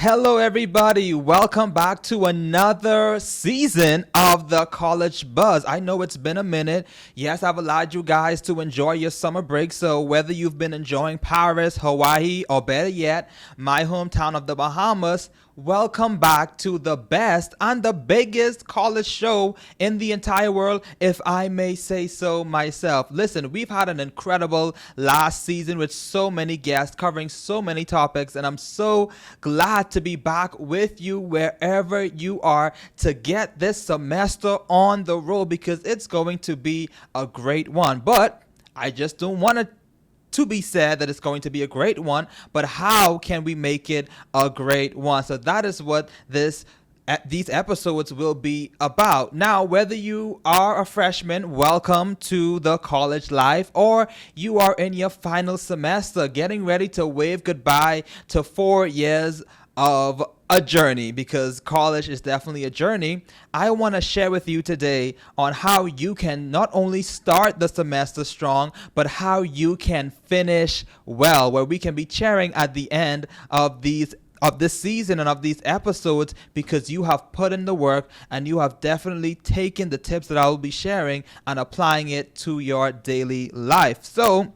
Hello, everybody. Welcome back to another season of the College Buzz. I know it's been a minute. Yes, I've allowed you guys to enjoy your summer break. So whether you've been enjoying Paris, Hawaii, or better yet, my hometown of the Bahamas, welcome back to the best and the biggest college show in the entire world, if I may say so myself. Listen, we've had an incredible last season with so many guests covering so many topics, and I'm so glad to be back with you wherever you are to get this semester on the road because it's going to be a great one. But I just don't want to be said that it's going to be a great one, but how can we make it a great one? So that is what these episodes will be about. Now, whether you are a freshman, welcome to the college life, or you are in your final semester getting ready to wave goodbye to 4 years of a journey, because college is definitely a journey. I want to share with you today on how you can not only start the semester strong, but how you can finish well, where we can be cheering at the end of this season and of these episodes because you have put in the work and you have definitely taken the tips that I will be sharing and applying it to your daily life. So,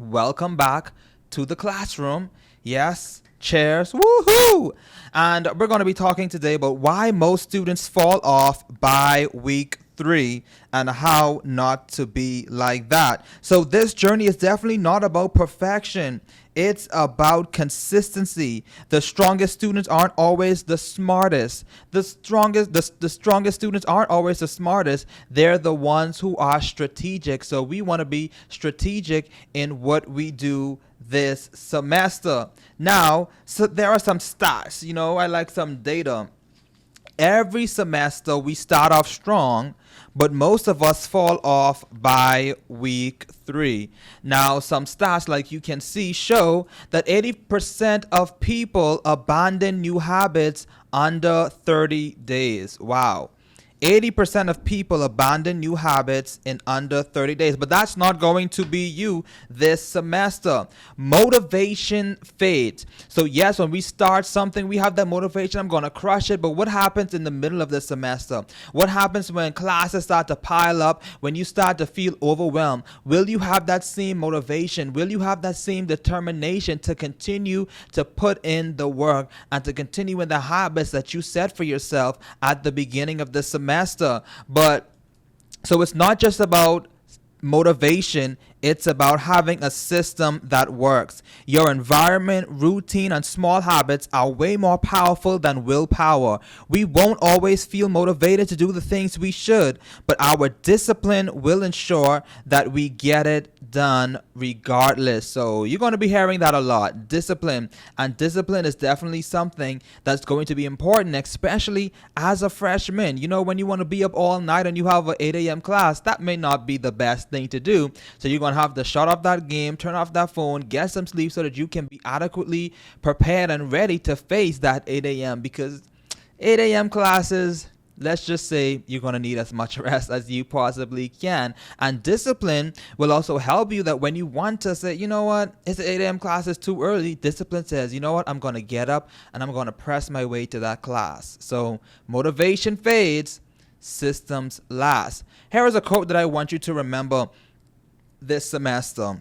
welcome back to the classroom. Yes, chairs, woohoo! And we're going to be talking today about why most students fall off by week 3 and how not to be like that. So this journey is definitely not about perfection. It's about consistency. The strongest students aren't always the smartest. The strongest students aren't always the smartest. They're the ones who are strategic. So we want to be strategic in what we do this semester. Now, so there are some stats. I like some data. Every semester we start off strong, but most of us fall off by week 3. Now, some stats like you can see show that 80% of people abandon new habits under 30 days. Wow. 80% of people abandon new habits in under 30 days. But that's not going to be you this semester. Motivation fades. So yes, when we start something, we have that motivation. I'm going to crush it. But what happens in the middle of the semester? What happens when classes start to pile up, when you start to feel overwhelmed? Will you have that same motivation? Will you have that same determination to continue to put in the work and to continue in the habits that you set for yourself at the beginning of the semester? But so it's not just about motivation, it's about having a system that works. Your environment, routine, and small habits are way more powerful than willpower. We won't always feel motivated to do the things we should, but our discipline will ensure that we get it done regardless. So you're going to be hearing that a lot. Discipline. And discipline is definitely something that's going to be important, especially as a freshman. When you want to be up all night and you have an 8 a.m. class, that may not be the best thing to do. So you're going to have to shut off that game, turn off that phone, get some sleep so that you can be adequately prepared and ready to face that 8 a.m. because 8 a.m. classes, let's just say you're going to need as much rest as you possibly can. And discipline will also help you that when you want to say, you know what, it's 8 a.m. class is too early, discipline says, you know what, I'm going to get up and I'm going to press my way to that class. So motivation fades, systems last. Here is a quote that I want you to remember this semester.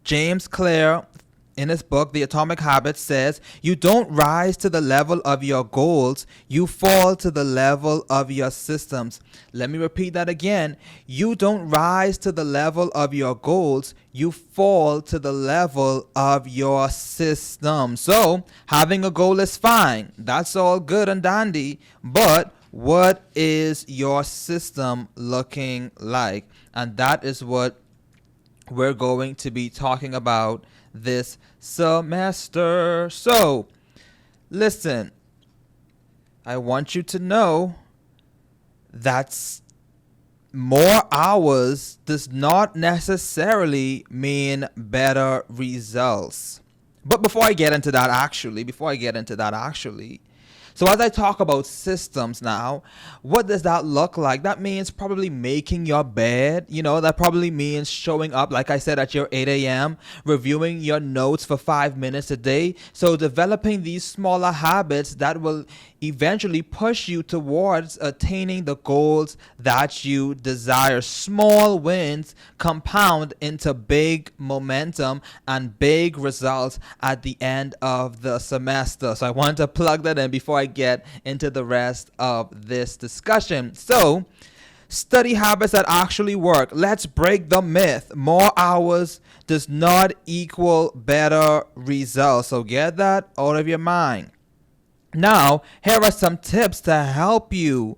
James Clear, in his book, The Atomic Habits, says, you don't rise to the level of your goals, you fall to the level of your systems. Let me repeat that again. You don't rise to the level of your goals, you fall to the level of your system. So, having a goal is fine. That's all good and dandy, but what is your system looking like? And that is what we're going to be talking about this semester. So, listen, I want you to know that more hours does not necessarily mean better results. But before I get into that, actually, So as I talk about systems now, what does that look like? That means probably making your bed. That probably means showing up, like I said, at your 8 a.m., reviewing your notes for 5 minutes a day. So developing these smaller habits that will eventually push you towards attaining the goals that you desire. Small wins compound into big momentum and big results at the end of the semester. So I want to plug that in before I get into the rest of this discussion. So, study habits that actually work. Let's break the myth. More hours does not equal better results. So get that out of your mind. Now, here are some tips to help you,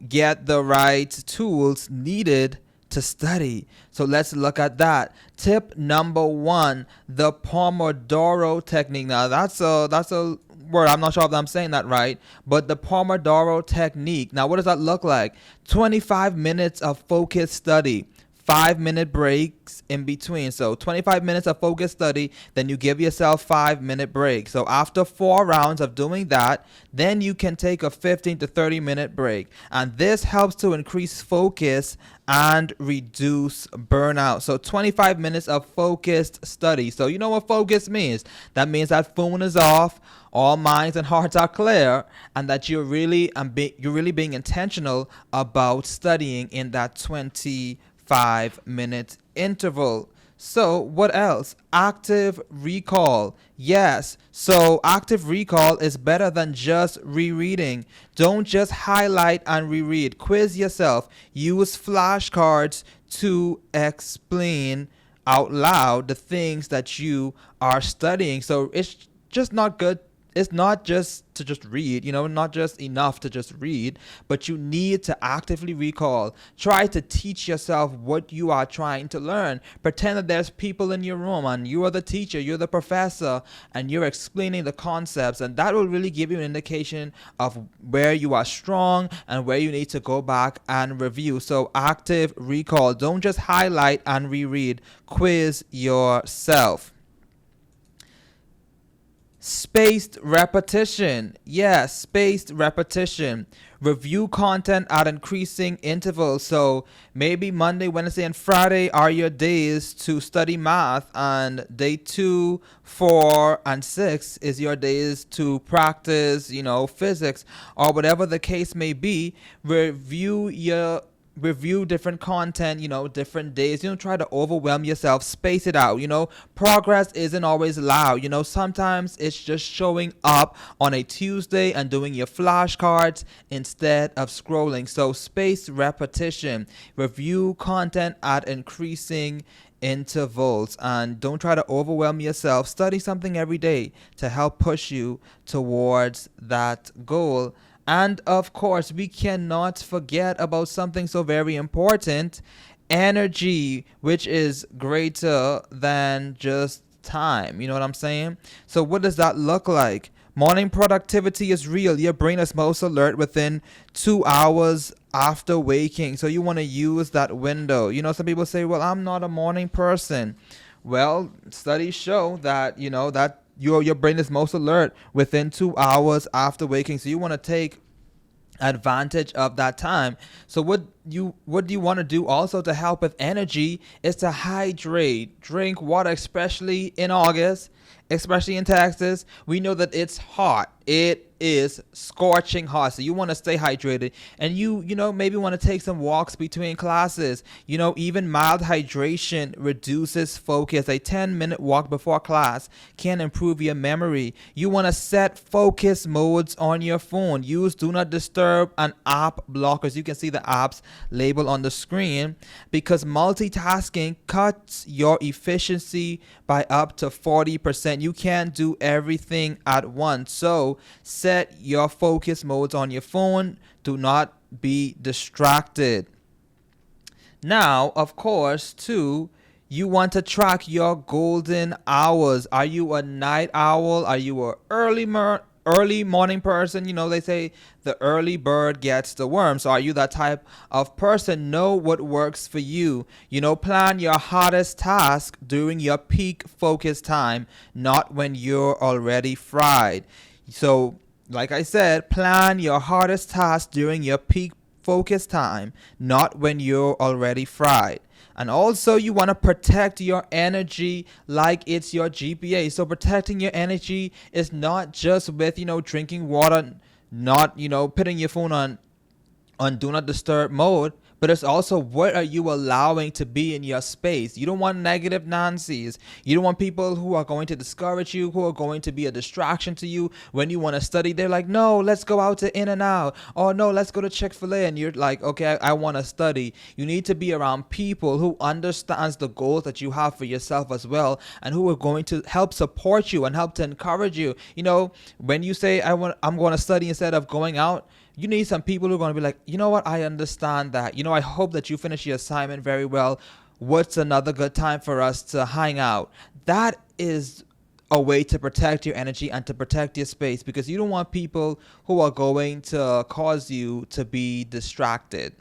get the right tools needed to study. So let's look at that. Tip number 1, the Pomodoro Technique. Now, that's a word. I'm not sure if I'm saying that right, but the Pomodoro Technique. Now, what does that look like? 25 minutes of focused study. 5-minute breaks in between. So 25 minutes of focused study, then you give yourself 5-minute break. So after 4 rounds of doing that, then you can take a 15 to 30-minute break. And this helps to increase focus and reduce burnout. So 25 minutes of focused study. So you know what focus means? That means that phone is off, all minds and hearts are clear, and that you're really being intentional about studying in that 25-minute interval. So what else? Active recall. Yes. So active recall is better than just rereading. Don't just highlight and reread. Quiz yourself. Use flashcards to explain out loud the things that you are studying. So it's just not good. It's not just to just read, not just enough to just read, but you need to actively recall. Try to teach yourself what you are trying to learn. Pretend that there's people in your room and you are the teacher, you're the professor, and you're explaining the concepts, and that will really give you an indication of where you are strong and where you need to go back and review. So active recall. Don't just highlight and reread. Quiz yourself. Spaced repetition. Yes, spaced repetition. Review content at increasing intervals. So maybe Monday, Wednesday, and Friday are your days to study math, and day 2, 4, and 6 is your days to practice, physics, or whatever the case may be. Review different content, different days. Don't try to overwhelm yourself. Space it out. Progress isn't always loud. Sometimes it's just showing up on a Tuesday and doing your flashcards instead of scrolling. So space repetition. Review content at increasing intervals, and don't try to overwhelm yourself. Study something every day to help push you towards that goal. And of course, we cannot forget about something so very important: energy, which is greater than just time. You know what I'm saying? So what does that look like? Morning productivity is real. Your brain is most alert within 2 hours after waking. So you want to use that window. Some people say, well, I'm not a morning person. Well, studies show that, that your brain is most alert within 2 hours after waking. So you want to take advantage of that time. So what do you want to do also to help with energy is to hydrate. Drink water, especially in August, especially in Texas. We know that it's hot. It is scorching hot. So you want to stay hydrated, and you maybe want to take some walks between classes. Even mild hydration reduces focus. A 10-minute walk before class can improve your memory. You want to set focus modes on your phone. Use do not disturb and app blockers. You can see the apps labeled on the screen, because multitasking cuts your efficiency by up to 40%. You can't do everything at once. So set your focus modes on your phone. Do not be distracted. Now, of course, too, you want to track your golden hours. Are you a night owl? Are you a early morning person? They say the early bird gets the worm. So are you that type of person? Know what works for you. Plan your hardest task during your peak focus time, not when you're already fried. So Like I said, plan your hardest task during your peak focus time, not when you're already fried. And also, you want to protect your energy like it's your GPA. So, protecting your energy is not just with, drinking water, not, putting your phone on do not disturb mode, but it's also what are you allowing to be in your space. You don't want negative Nancy's. You don't want people who are going to discourage you, who are going to be a distraction to you when you want to study. They're like, no, let's go out to In and Out, or no, let's go to Chick-fil-A, and you're like, okay, I want to study. You need to be around people who understands the goals that you have for yourself as well, and who are going to help support you and help to encourage you. When you say I'm going to study instead of going out, you need some people who are going to be like, you know what, I understand that. I hope that you finish your assignment very well. What's another good time for us to hang out? That is a way to protect your energy and to protect your space, because you don't want people who are going to cause you to be distracted.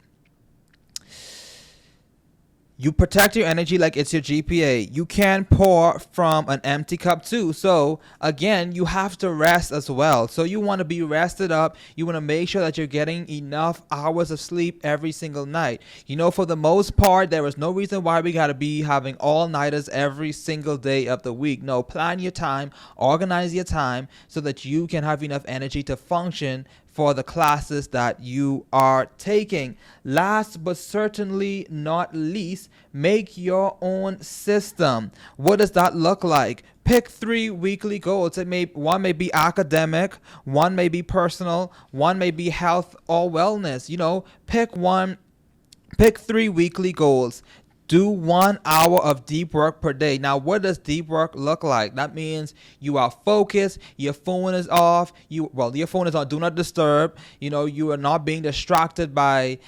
You protect your energy like it's your GPA. You can pour from an empty cup too. So again, you have to rest as well. So you want to be rested up. You want to make sure that you're getting enough hours of sleep every single night. For the most part, there is no reason why we got to be having all-nighters every single day of the week. No, plan your time, organize your time so that you can have enough energy to function for the classes that you are taking. Last but certainly not least, make your own system. What does that look like? Pick 3 weekly goals. One may be academic, one may be personal, one may be health or wellness. Pick 3 weekly goals. Do 1 hour of deep work per day. Now, what does deep work look like? That means you are focused, your phone is off, your phone is on do not disturb, you are not being distracted by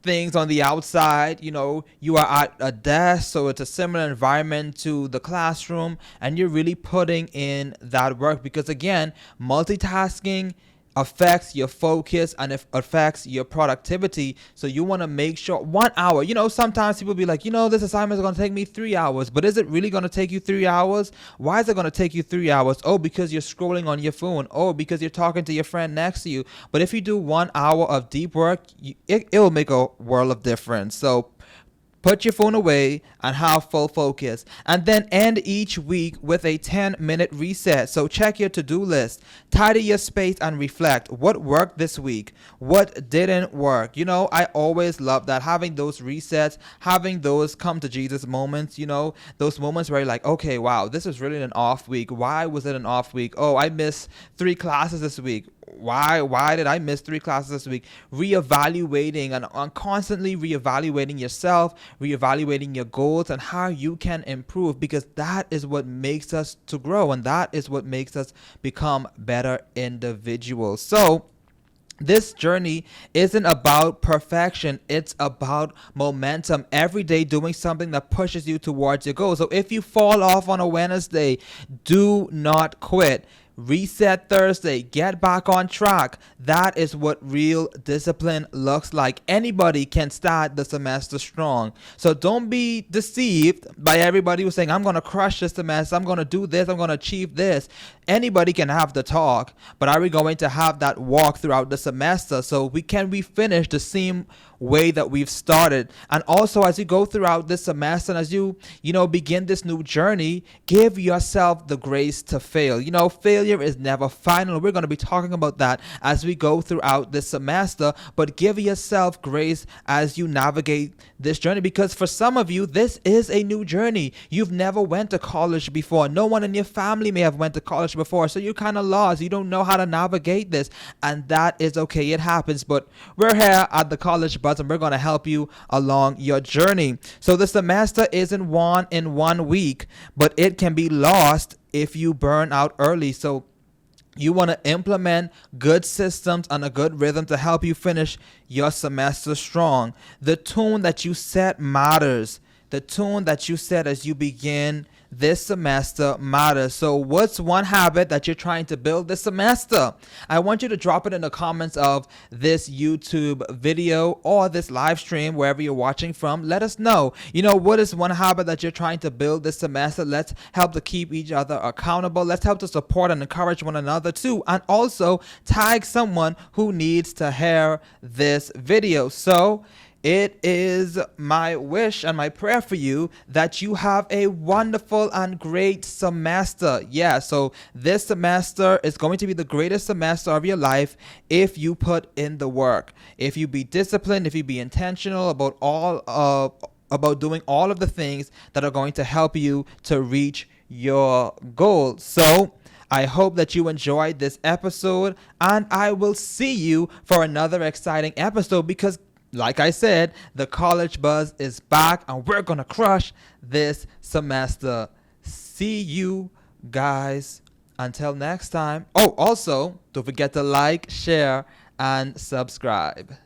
things on the outside. You are at a desk, so it's a similar environment to the classroom, and you're really putting in that work, because again, multitasking affects your focus and it affects your productivity. So you want to make sure 1 hour. Sometimes people be like, this assignment is going to take me 3 hours, but is it really going to take you 3 hours? Why is it going to take you 3 hours? Oh, because you're scrolling on your phone. Oh, because you're talking to your friend next to you. But if you do 1 hour of deep work, it will make a world of difference. So put your phone away and have full focus. And then end each week with a 10-minute reset. So check your to-do list, tidy your space, and reflect. What worked this week? What didn't work? I always love that, having those resets, having those come to Jesus moments, those moments where you're like, okay, wow, this was really an off week. Why was it an off week? Oh, I missed 3 classes this week. Why did I miss 3 classes this week? Reevaluating and constantly reevaluating yourself, reevaluating your goals and how you can improve, because that is what makes us to grow, and that is what makes us become better individuals. So this journey isn't about perfection. It's about momentum. Every day doing something that pushes you towards your goal. So if you fall off on a Wednesday, do not quit. Reset Thursday, get back on track. That is what real discipline looks like. Anybody can start the semester strong. So don't be deceived by everybody who's saying, I'm going to crush this semester, I'm going to do this, I'm going to achieve this. Anybody can have the talk, but are we going to have that walk throughout the semester? So we finish the same way that we've started? And also, as you go throughout this semester and as you begin this new journey, give yourself the grace to fail. Failure is never final. We're going to be talking about that as we go throughout this semester, but give yourself grace as you navigate this journey, because for some of you, this is a new journey. You've never went to college before. No one in your family may have went to college before, so you're kind of lost. You don't know how to navigate this, and that is okay. It happens, but we're here at the College Buzz, and we're going to help you along your journey. So the semester isn't won in 1 week, but it can be lost if you burn out early. So you want to implement good systems and a good rhythm to help you finish your semester strong. The tune that you set matters. The tune that you set as you begin this semester matters. So what's one habit that you're trying to build this semester? I want you to drop it in the comments of this YouTube video or this live stream, wherever you're watching from. Let us know, what is one habit that you're trying to build this semester. Let's help to keep each other accountable. Let's help to support and encourage one another too. And also tag someone who needs to hear this video. So it is my wish and my prayer for you that you have a wonderful and great semester. Yeah, so this semester is going to be the greatest semester of your life if you put in the work. If you be disciplined, if you be intentional about doing all of the things that are going to help you to reach your goal. So I hope that you enjoyed this episode, and I will see you for another exciting episode because, like I said, the College Buzz is back and we're going to crush this semester. See you guys until next time. Oh, also, don't forget to like, share, and subscribe.